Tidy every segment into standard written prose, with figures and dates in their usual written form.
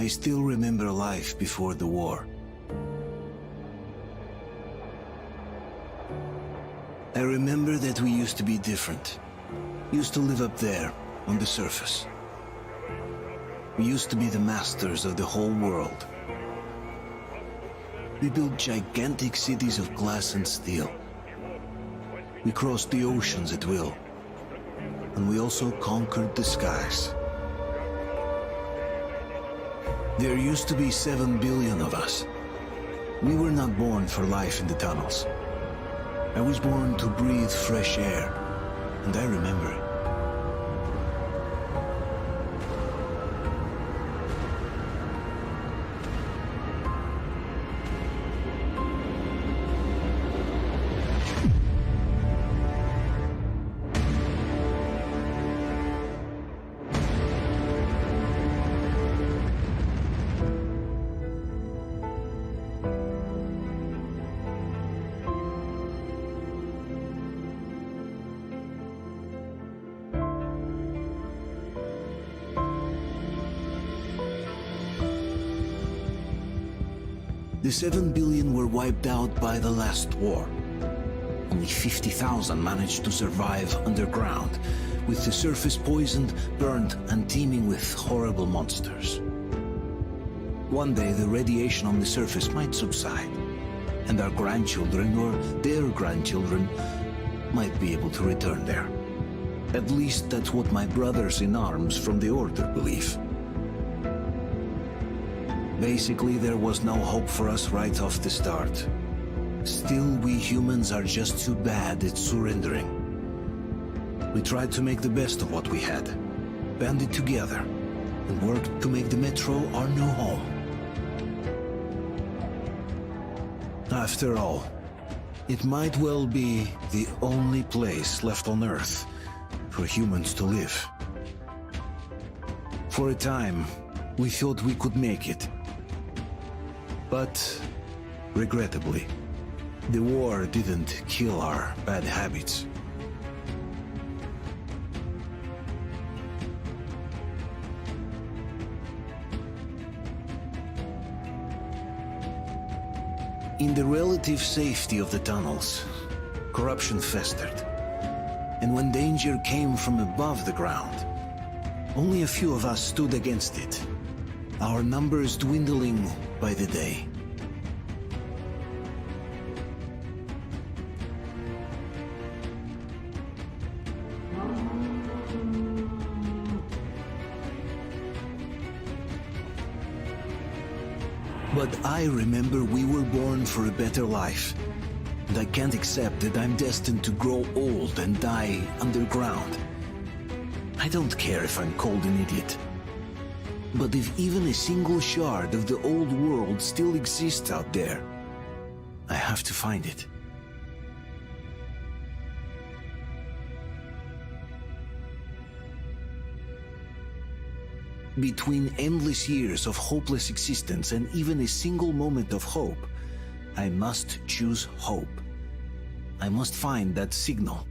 I still remember life before the war. I remember that we used to be different. Used to live up there, on the surface. We used to be the masters of the whole world. We built gigantic cities of glass and steel. We crossed the oceans at will. And we also conquered the skies. There used to be 7 billion of us. We were not born for life in the tunnels. I was born to breathe fresh air, and I remember it. The 7 billion were wiped out by the last war. Only 50,000 managed to survive underground, with the surface poisoned, burned, and teeming with horrible monsters. One day the radiation on the surface might subside, and our grandchildren or their grandchildren might be able to return there. At least that's what my brothers in arms from the Order believe. Basically, there was no hope for us right off the start. Still, we humans are just too bad at surrendering. We tried to make the best of what we had, banded together, and worked to make the Metro our new home. After all, it might well be the only place left on Earth for humans to live. For a time, we thought we could make it. But, regrettably, the war didn't kill our bad habits. In the relative safety of the tunnels, corruption festered. And when danger came from above the ground, only a few of us stood against it, our numbers dwindling by the day. But I remember we were born for a better life, and I can't accept that I'm destined to grow old and die underground. I don't care if I'm called an idiot. But if even a single shard of the old world still exists out there, I have to find it. Between endless years of hopeless existence and even a single moment of hope, I must choose hope. I must find that signal.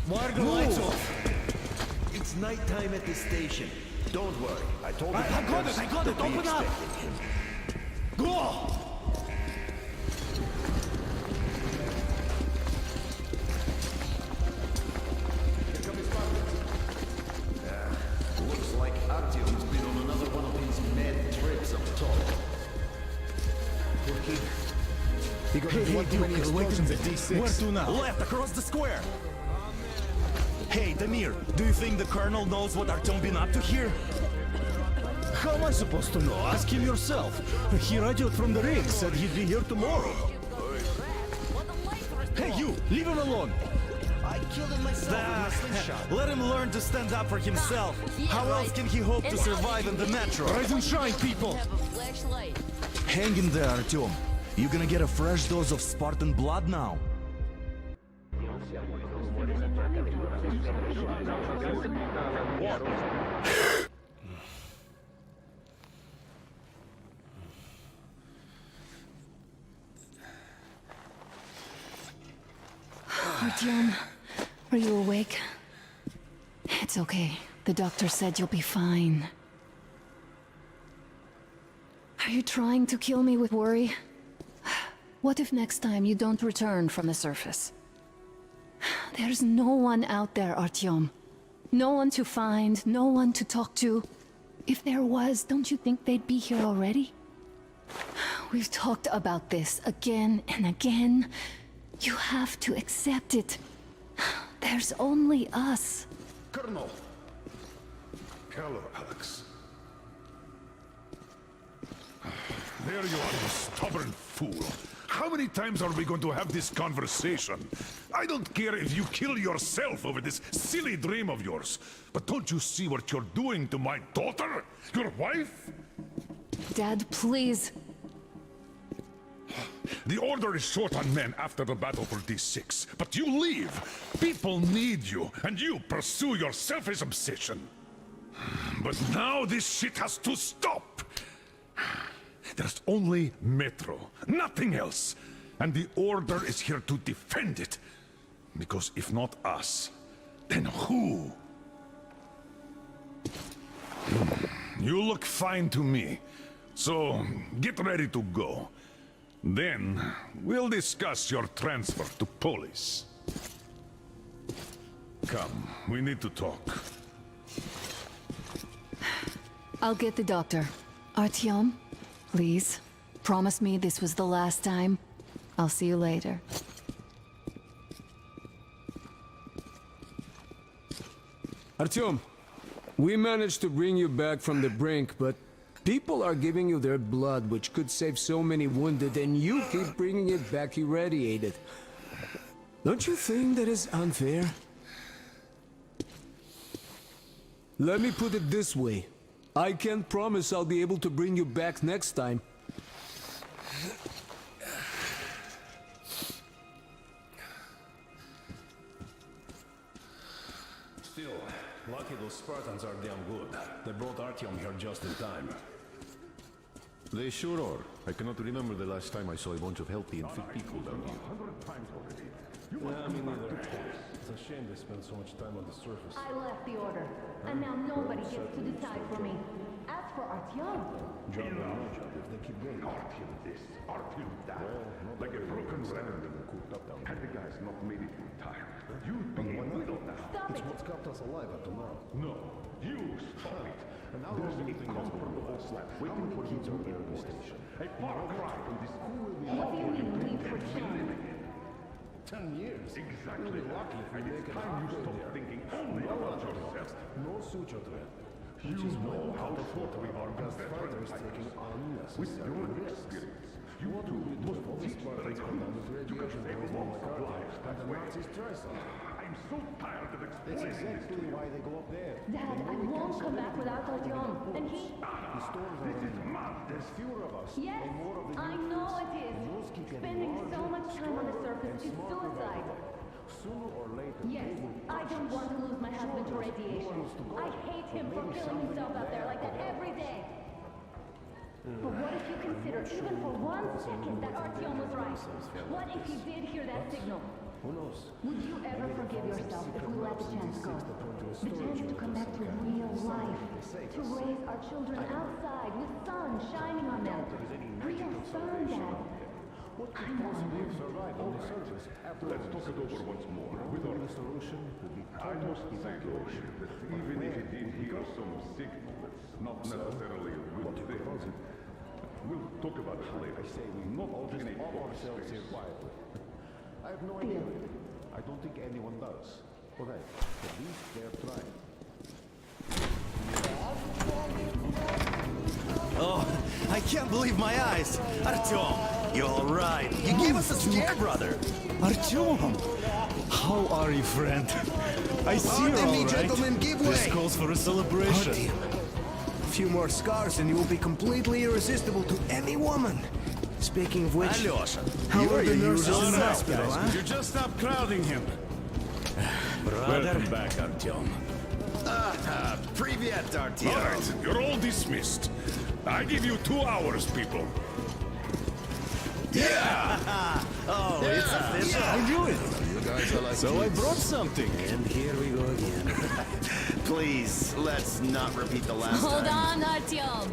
Why are the lights off? It's nighttime at the station. Don't worry, I told you. I got it, open up! Go! Looks like Artyom's been on another one of his mad trips up top. We're here. He got one too many explosions at D6. Where to now? Left, across the square. Hey, Damir, do you think the Colonel knows what Artyom been up to here? How am I supposed to know? Ask him yourself. He radioed from the rig, said he'd be here tomorrow. Hey, you! Leave him alone! I killed him myself with my slingshot. Let him learn to stand up for himself. How else can he hope to survive in the metro? Rise and shine, people! Hang in there, Artyom. You're gonna get a fresh dose of Spartan blood now. Artyom, are you awake? It's okay. The doctor said you'll be fine. Are you trying to kill me with worry? What if next time you don't return from the surface? There's no one out there, Artyom. No one to find, no one to talk to. If there was, don't you think they'd be here already? We've talked about this again and again. You have to accept it. There's only us. Colonel! Hello, Alex. There you are, you stubborn fool. How many times are we going to have this conversation? I don't care if you kill yourself over this silly dream of yours. But don't you see what you're doing to my daughter? Your wife? Dad, please. The Order is short on men after the battle for D6. But you leave. People need you, and you pursue your selfish obsession. But now this shit has to stop. There's only Metro, nothing else. And the Order is here to defend it. Because if not us, then who? You look fine to me. So, get ready to go. Then, we'll discuss your transfer to police. Come, we need to talk. I'll get the doctor. Artyom, please, promise me this was the last time. I'll see you later. Artyom, we managed to bring you back from the brink, but people are giving you their blood, which could save so many wounded, and you keep bringing it back irradiated. Don't you think that is unfair? Let me put it this way. I can't promise I'll be able to bring you back next time. Still, lucky those Spartans are damn good. They brought Artyom here just in time. They sure are. I cannot remember the last time I saw a bunch of healthy and fit people down here. Yeah, me neither. It's a shame they spend so much time on the surface. I left the Order, and now nobody gets to decide for me. As for Artyom... Job or no job, if they keep going. Artyom this, Artyom that. Like a broken record. Had the guys not made it in time, you'd be in middle now. Stop It's it! what's kept us alive up to now. No, you stop it. And now There's there's a comfortable slab waiting for you to there in the station? A far cry from this What do you mean leave for China? 10 years. Exactly. We'll be lucky if we And make it's it time you halfway stop there. thinking only Well about under yourself. no suture threat. You Which is know why how the short we are because compared to fighters the taking With unnecessary your risks. experience, you What too will we do must if all these teach the Spartans come down with You can radiation save poisoning lots like of Artyom, lives and that the way. Nazis try something? I'm so tired of That's explaining this exactly to you. why they go up there. Dad, I won't come back without Artyom, and he... The storms are ending. There's fewer of us Yes, and more of the I uniforms. know it is. And those keep getting Spending so larger, much time on the stronger, surface and is smarter by the suicide. day. Sooner or later, Yes, they will I don't want to lose my husband to radiation. I hate him for killing himself out there like that every day. But what if you consider, even for 1 second, that Artyom was right? What if he did hear that signal? Who knows? Would you ever forgive yourself if we let the chance go? The chance to come back to real life. To raise our children outside with sun shining on them. Real sun, Dad. I'm on board. Survive on the surface. Let's talk it over once more. With our The solution would be I must say, Lord, that even if it did hear some signal, that's not necessarily a good thing. We'll talk about it later. I say we Not all just in a off public ourselves here space. quietly. I have no idea. I don't think anyone does. But hey, at least they're trying. Oh, I can't believe my eyes. Artyom, you all right? You gave us a scare, brother. Artyom! How are you, friend? I see you're Pardon me, all right. gentlemen, give This way. calls for a celebration. A few more scars and you will be completely irresistible to any woman. Speaking of which, Alyosha, how you are are the your nurses usual in the self, hospital, guys. huh? You just stop crowding him. Welcome back, Artyom. Привет, All Artyom. right, you're all dismissed. I give you 2 hours, people. Oh, it's official. I knew it. You guys are like So I brought something. And here we go again. Please, let's not repeat the last Hold time. on, Artyom.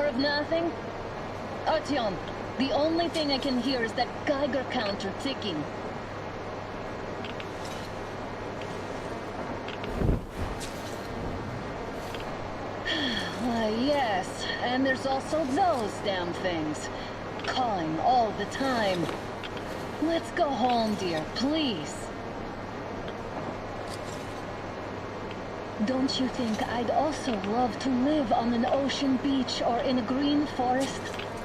of nothing? Artyom, the only thing I can hear is that Geiger counter ticking. Why, yes, and there's also those damn things. Calling all the time. Let's go home, dear, please. Don't you think I'd also love to live on an ocean beach or in a green forest?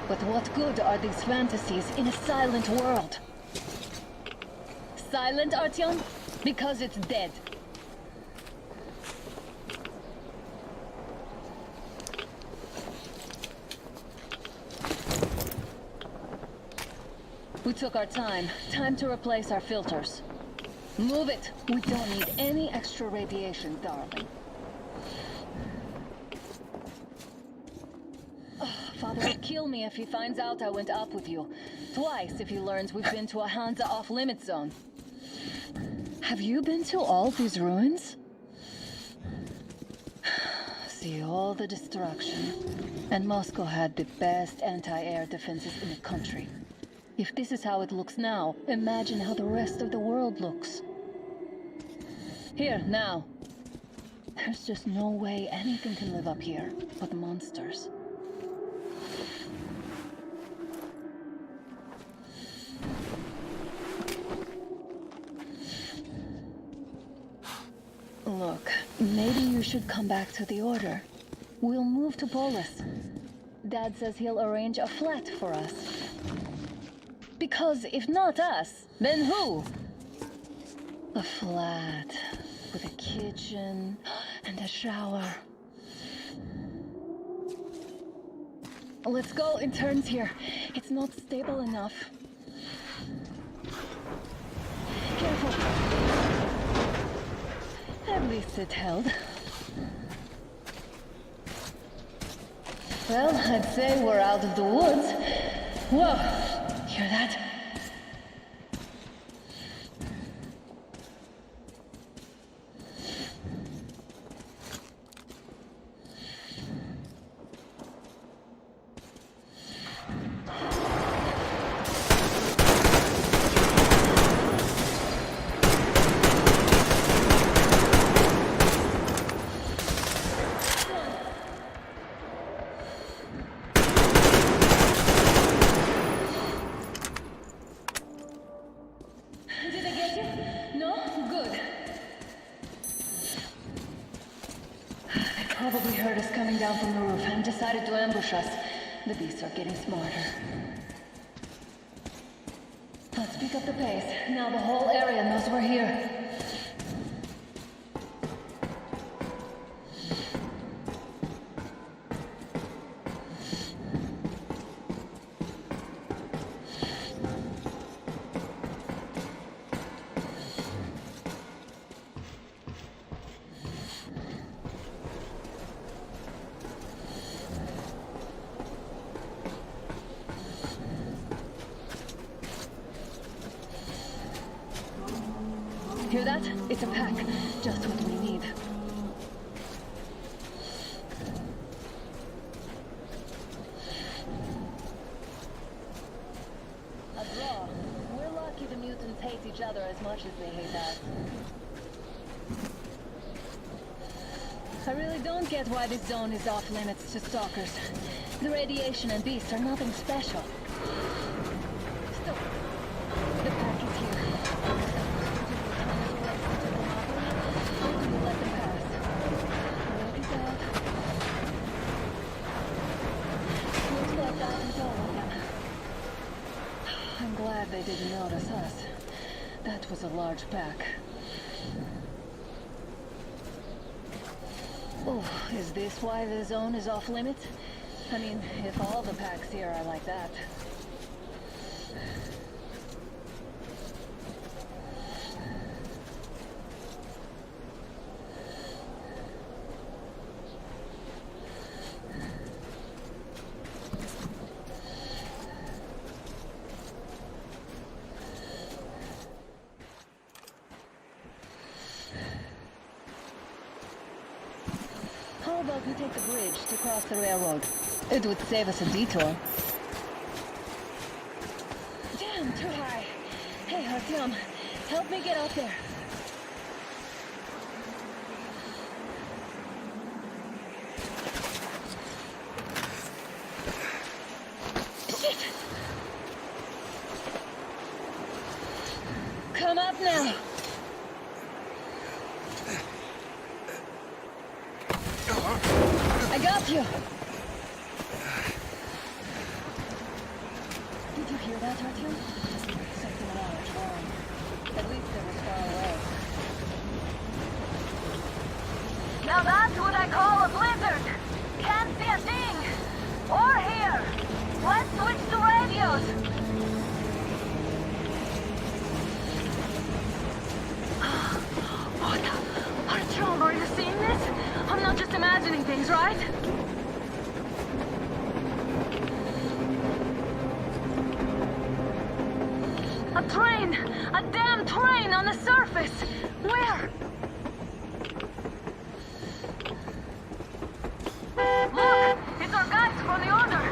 But what good are these fantasies in a silent world? Silent, Artyom? Because it's dead. We took our time. Time to replace our filters. Move it. We don't need any extra radiation, darling. Father will kill me if he finds out I went up with you. Twice if he learns we've been to a Hansa off-limit zone. Have you been to all these ruins? See all the destruction. And Moscow had the best anti-air defenses in the country. If this is how it looks now, imagine how the rest of the world looks. Here, now. There's just no way anything can live up here but monsters. Look, maybe you should come back to the Order. We'll move to Polis. Dad says he'll arrange a flat for us. Because if not us, then who? A flat with a kitchen and a shower. Let's go in turns here. It's not stable enough. Careful. At least it held. Well, I'd say we're out of the woods. Whoa! Hear that? Probably heard us coming down from the roof and decided to ambush us. The beasts are getting smarter. Let's pick up the pace. Now the whole area knows we're here. Hear that? It's a pack. Just what we need. A draw. We're lucky the mutants hate each other as much as they hate us. I really don't get why this zone is off limits to stalkers. The radiation and beasts are nothing special. Stop. The pack is here. I'm glad they didn't notice us. That was a large pack. Oh, is this why the zone is off limits? I mean, if all the packs here are like that. How about we take the bridge to cross the railroad? It would save us a detour. Damn, too high. Hey, Artyom, help me get out there. Shit! Come up now. I got you. Did you hear that, Artyom? Something large roaring. At least it was far away. Now that's what I call a blizzard. Can't see a thing. Or hear. Let's switch to radios. What? Artyom, are you seeing this? I'm not just imagining things, right? A train! A damn train on the surface! Where? Look! It's our guys from the order!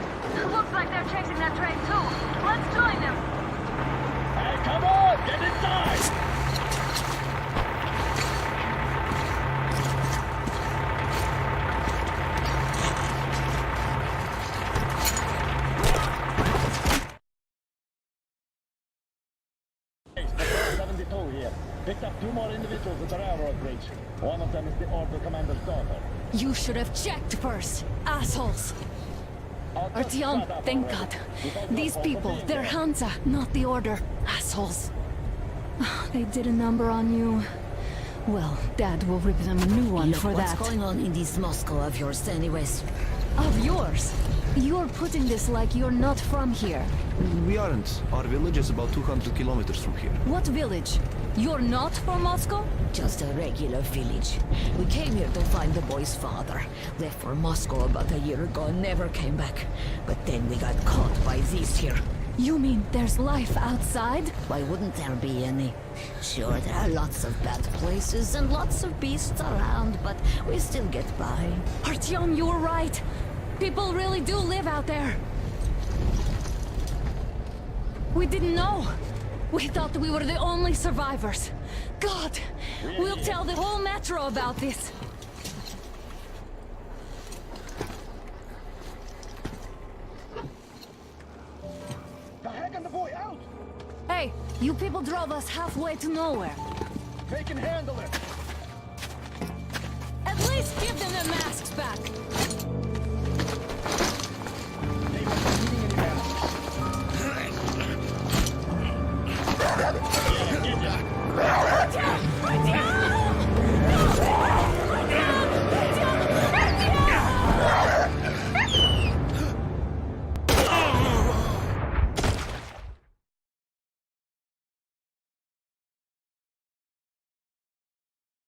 Looks like they're chasing that train too. Let's join them! Hey, come on! Get inside! Picked up 2 more individuals at the railroad bridge. One of them is the order commander's daughter. You should have checked first, assholes. Artyom, thank God. These people, they're Hansa, not the Order. Assholes. They did a number on you. Well, Dad will rip them a new one for that. What's going on in this Moscow of yours anyways? Of yours? You're putting this like you're not from here. We aren't. Our village is about 200 kilometers from here. What village? You're not from Moscow? Just a regular village. We came here to find the boy's father. Left for Moscow about a year ago and never came back. But then we got caught by these here. You mean there's life outside? Why wouldn't there be any? Sure, there are lots of bad places and lots of beasts around, but we still get by. Artyom, you were right. People really do live out there. We didn't know. We thought we were the only survivors. God, we'll tell the whole metro about this. The heck and the boy out! Hey, you people drove us halfway to nowhere. They can handle it! At least give them their masks back.